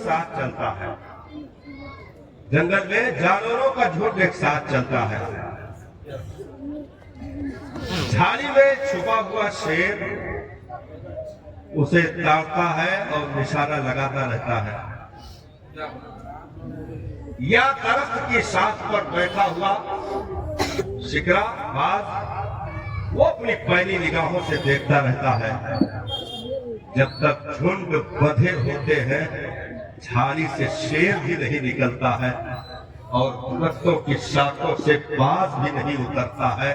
साथ चलता है, जंगल में जानवरों का झुंड एक साथ चलता है। झाड़ी में छुपा हुआ शेर उसे ताड़ता है और निशाना लगाता रहता है। या दरख्त की शाख पर बैठा हुआ शिकरा बाज वो अपनी पैनी निगाहों से देखता रहता है। जब तक झुंड बंधे होते हैं झाड़ी से शेर भी नहीं निकलता है और दरख्तों की शाखों से बाज भी नहीं उतरता है।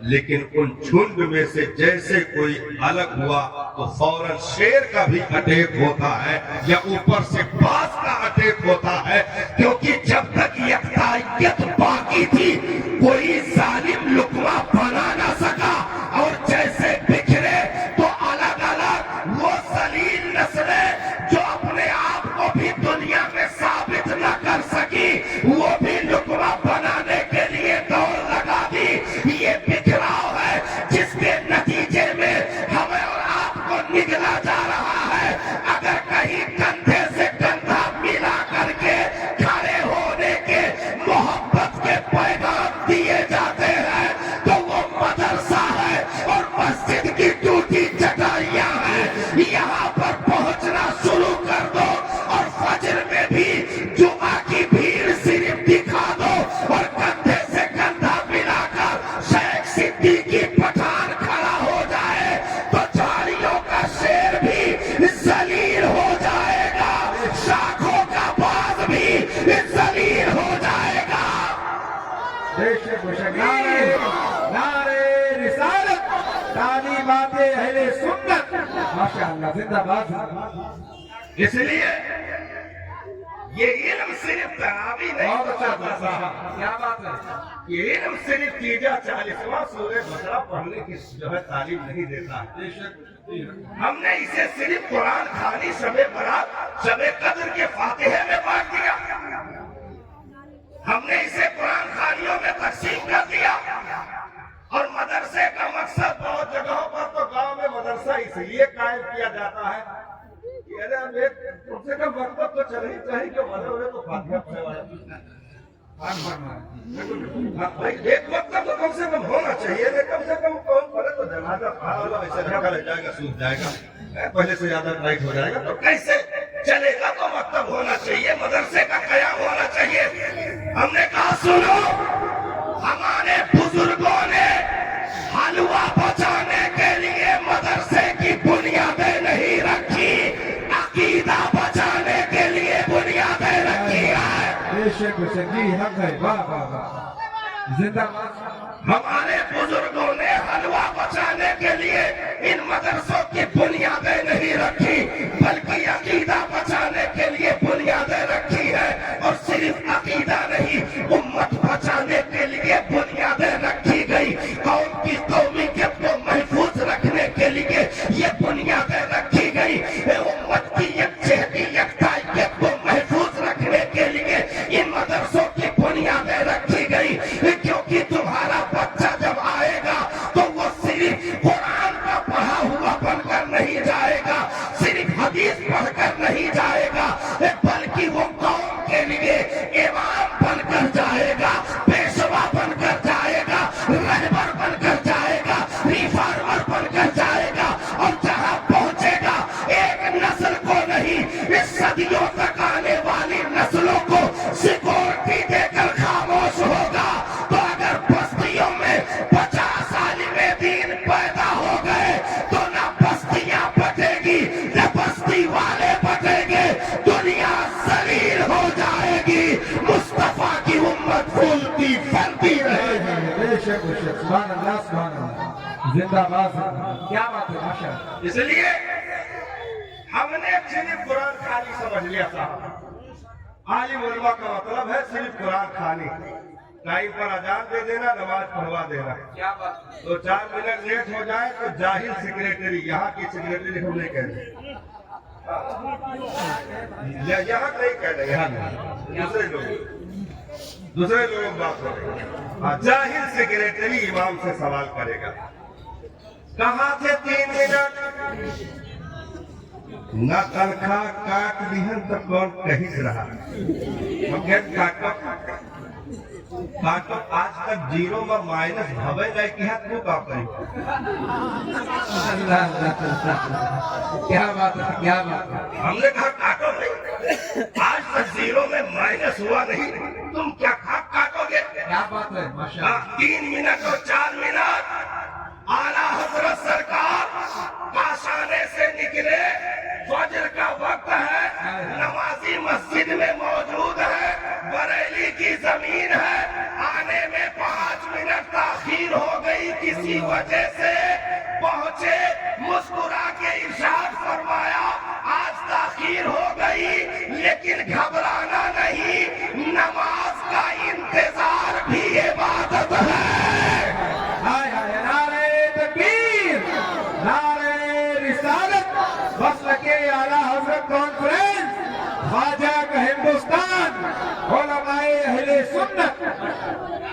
लेकिन उन झुंड में से जैसे कोई अलग हुआ तो फौरन शेर का भी अटैक होता है या ऊपर से बाज का अटैक होता है, क्योंकि जब तक यकतायत बाकी थी कोई जालिम लुकमा बना ना सका। और जैसे बिखरे तो अलग अलग वो जलील नस्लें जो अपने आप को भी दुनिया में साबित न कर सकी वो भी लुकमा बनाने के लिए दौड़ लगा दी। ये बिखराव है जिसके नतीजे में हमें और आपको निगला जा रहा है। अगर कहीं कंधे से कंधा मिला करके खड़े होने के मोहब्बत के पैगाम दिए जाते हैं तो वो मदरसा है और मस्जिद की टूटी चटाइयां हैं। यहाँ पर पहुंचना शुरू कर दो और फजर में भी जुमा की भीड़ सिर्फ दिखा दो और कंधे से कंधा मिलाकर शेख सिद्दीकी पठान खड़ा हो जाए तो झाड़ियों का शेर भी जलील हो जाएगा, शाखों का बाज भी जलील हो जाएगा। नारे रिसालत, तालीमाते अहले सुन्नत, माशाअल्लाह, जिंदाबाद। इसलिए ये इल्म सिर्फ तरावी नहीं, बहुत अच्छा, क्या बात है। ये इल्म सिर्फ 40वां सूरह बकरा पढ़ने की जो है तालीम नहीं देता है। हमने इसे सिर्फ कुरान खानी शबे बरात शबे कद्र के फातिहे में बांट दिया। हमने इसे कुरान खानियों में तकसीम कर दिया। और मदरसे का मकसद बहुत जगहों पर तो गांव में मदरसा इसलिए कायम किया जाता है कि अरे अब एक कम से कम वक्त तो चल ही चाहिए कि मदरसे तो फातिहा पढ़ने वाला भाई एक वक्त तो कम से कम होना चाहिए। कम से कम कौन पढ़े तो जनाजा पढ़ा वाला वैसे ढका ले जाएगा, सूझ जाएगा, पहले से ज्यादा टाइट हो जाएगा तो कैसे चलेगा। तो मकतब होना चाहिए, मदरसे का कयाम होना चाहिए। हमने कहा सुनो, हमारे बुजुर्गों ने हलवा बचाने के लिए मदरसे की बुनियादें नहीं रखी, अकीदा बचाने के लिए बुनियादें रखी है। बेशक जी, हक है, वाह वाह वाह, जिंदाबाद। हमारे बुजुर्गों ने हलवा बचाने के लिए इन मदरसों की बुनियादें नहीं रखी बल्कि अकीदा बचाने के लिए बुनियादें रखी है। और सिर्फ अकीदा नहीं, उम्मत बचाने के लिए बुनियादें रखी गई। कौम की कौमियत को महफूज रखने के लिए ये बुनियादें रखी गई। उम्मत की यकजहती यकतायत को महफूज रखने के लिए इन मदरसों की बुनियादें रखी गई। क्योंकि तुम्हारा बच्चा जब आएगा तो वो सिर्फ कुरान का पढ़ा हुआ बनकर नहीं जाएगा, सिर्फ हदीस पढ़कर नहीं जाएगा, बल्कि वो कौम के लिए इमाम बनकर जाएगा, पेशवा बनकर जाएगा, रहबर बनकर जाएगा, रिफॉर्मर बनकर जाएगा। और जहां पहुंचेगा एक नस्ल को नहीं, इस सदियों तक आने वाली नस्लों को सिक्योरिटी देकर खामोश होगा। तो अगर बस्तियों में 50 आलिमे दीन पैदा हो गए तो ना बस्तियां बटेगी न बस्ती वाले बटेंगे, दुनिया जलील हो जाएगी, मुस्तफा की उम्मत फूलती फलती रहेगी। बेशक बेशक, सुभान अल्लाह, सुभान अल्लाह, जिंदाबाद। क्या बात है, माशाअल्लाह। इसलिए हमने सिर्फ कुरान खानी समझ लिया था। आलिम उलमा का मतलब है सिर्फ कुरान खानी, टाइम पर अजान दे देना, नमाज पढ़वा देना। क्या बात। तो 4 मिनट लेट हो जाए तो जाहिल सेक्रेटरी, यहाँ की सेक्रेटरी हम नहीं कह रहे, यहाँ नहीं कह रहे, यहाँ नहीं, दूसरे लोग बात हो रहे। जाहिल सेक्रेटरी इमाम से सवाल करेगा, कहाँ थे 3 मिनट, ना तनख्वाह काट दिहन तो कौन कहिस रहा मगर काटो आज तक जीरो में माइनस भवे जाए कि तू का करी अल्लाह क्या बात है, क्या बात है। हमने कहा काटो नहीं, आज तक जीरो में माइनस हुआ नहीं, तुम क्या काटोगे? क्या बात है, माशाअल्लाह। 3 मिनट और 4 मिनट आला हजरत सरकार काशाने से निकले, फजर का वक्त है, नमाजी मस्जिद में मौजूद है, बरेली की जमीन है, आने में 5 मिनट ताखीर हो गई किसी वजह से, पहुंचे मुस्कुरा के इरशाद फरमाया आज ताखीर हो गई लेकिन घबराना नहीं, नमाज का इंतजार भी इबादत है। हाय हाय, नारे तकबीर, नारे रिसालत, मसलके आला हजरत कॉन्फ्रेंस, ख्वाजा का हिंदुस्तान, उलमाए अहले सुन्नत।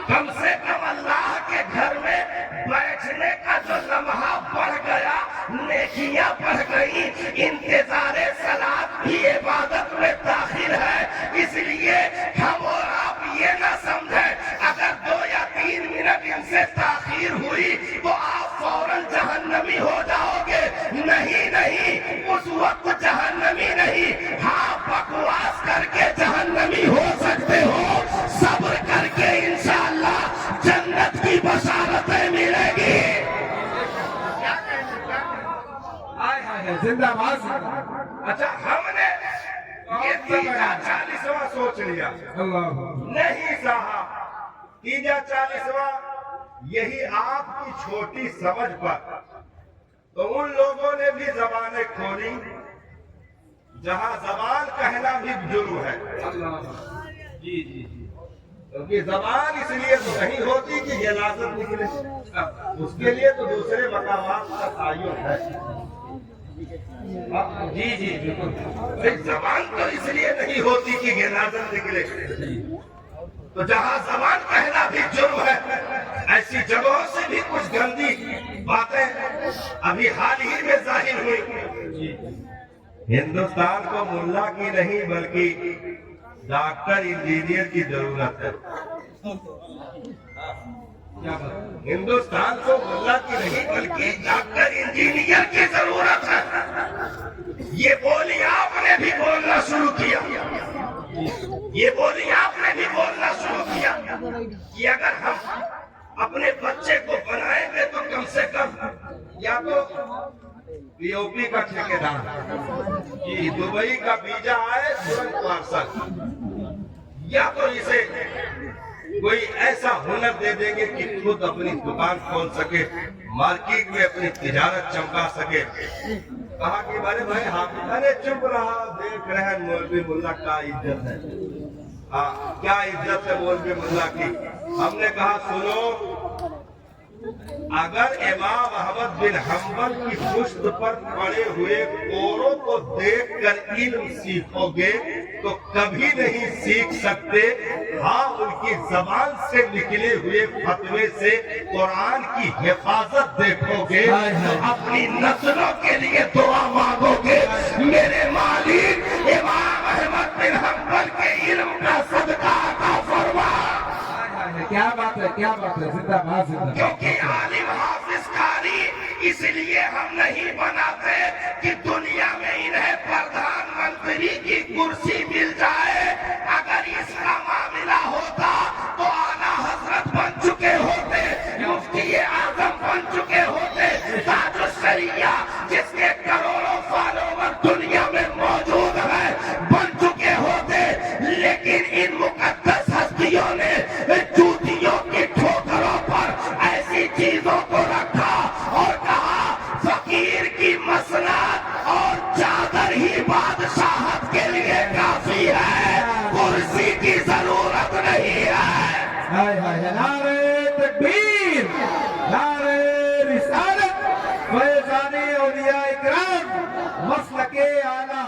कम से कम अल्लाह के घर में बैठने का जो लम्हा बढ़ गया, नेकियां बढ़ गई, इंतजारे सलात भी इबादत में दाखिल है। इसलिए हम और आप ये ना समझे अगर 2 या 3 मिनट इनसे ताखीर हुई तो आप फौरन जहन्नमी हो जाओगे। नहीं नहीं, उस वक्त जहन्नमी नहीं, हाँ बकवास करके जहन्नमी हो सकते हो, सब्र करके इंशाअल्लाह जन्नत की बशारतें मिलेगी। हाय हाय, जिंदाबाद। अच्छा, हमने ये 40वां सोच लिया, अल्लाह नहीं साहब, 40वां यही आपकी छोटी समझ पर तो उन लोगों ने भी जबानें खोली जहां जबान कहना भी जुर्म है। जी जी, क्योंकि जबान इसलिए तो नहीं होती कि जनाजत निकले, उसके लिए तो दूसरे मकामात का तायुन है। जी जी बिल्कुल। जबान तो इसलिए नहीं होती कि जनाजत निकले, तो जहां जबान कहना भी जुर्म है, ऐसी जगहों से भी कुछ गंदी बातें अभी हाल ही में जाहिर हुई। हिंदुस्तान को मुल्ला की नहीं बल्कि डॉक्टर इंजीनियर की जरूरत है। हिंदुस्तान को मुल्ला की नहीं बल्कि डॉक्टर इंजीनियर की जरूरत है। ये बोली आपने भी बोलना शुरू किया, ये बोली आपने भी बोलना शुरू किया कि अगर हम अपने बच्चे को बनाएंगे तो कम से कम या तो पीओपी का ठेकेदार, कि दुबई का वीजा आए तुरंत पार्सल, या तो इसे कोई ऐसा हुनर दे देंगे कि खुद अपनी दुकान खोल सके, मार्केट में अपनी तिजारत चमका सके। कहा कि बड़े भाई हाफिज, अरे चुप रहा, देख रहे हैं मौलवी मुल्ला का इज्जत है। क्या इज्जत है मौलवी मुल्ला की? हमने कहा सुनो, अगर इमाम अहमद बिन हम्बल की पुश्त पर पड़े हुए कोरों को देखकर इल्म सीखोगे तो कभी नहीं सीख सकते। हाँ, उनकी जबान से निकले हुए फतवे से कुरान की हिफाजत देखोगे, अपनी नस्लों के लिए दुआ मांगोगे। मेरे मालिक इमाम अहमद बिन हम्बल के इल्म का सदका अता फरमा। क्या बात है, क्या बात है, जिंदाबाद जिंदाबाद। क्योंकि आलिम हाफिज कारी इसलिए हम नहीं बनाते कि दुनिया में इन्हें प्रधानमंत्री की कुर्सी मिल जाए। अगर इसका मामला होता तो आला हजरत बन चुके होते, मुफ्ती आजम बन चुके होते, ताजुश शरिया जिसके करोड़ों फॉलोवर दुनिया में मौजूद है बन चुके होते। लेकिन इन मुकद्दस हस्तियों ने जूतियों की ठोकरों पर ऐसी चीजों को रखा और कहा फकीर की मसनद और चादर ही बादशाहत के लिए काफी है, कुर्सी की जरूरत नहीं है। हाय हाय, नारे तकबीर, नारे रिसालत, फैज़ाने औलिया इकराम, मसलके आला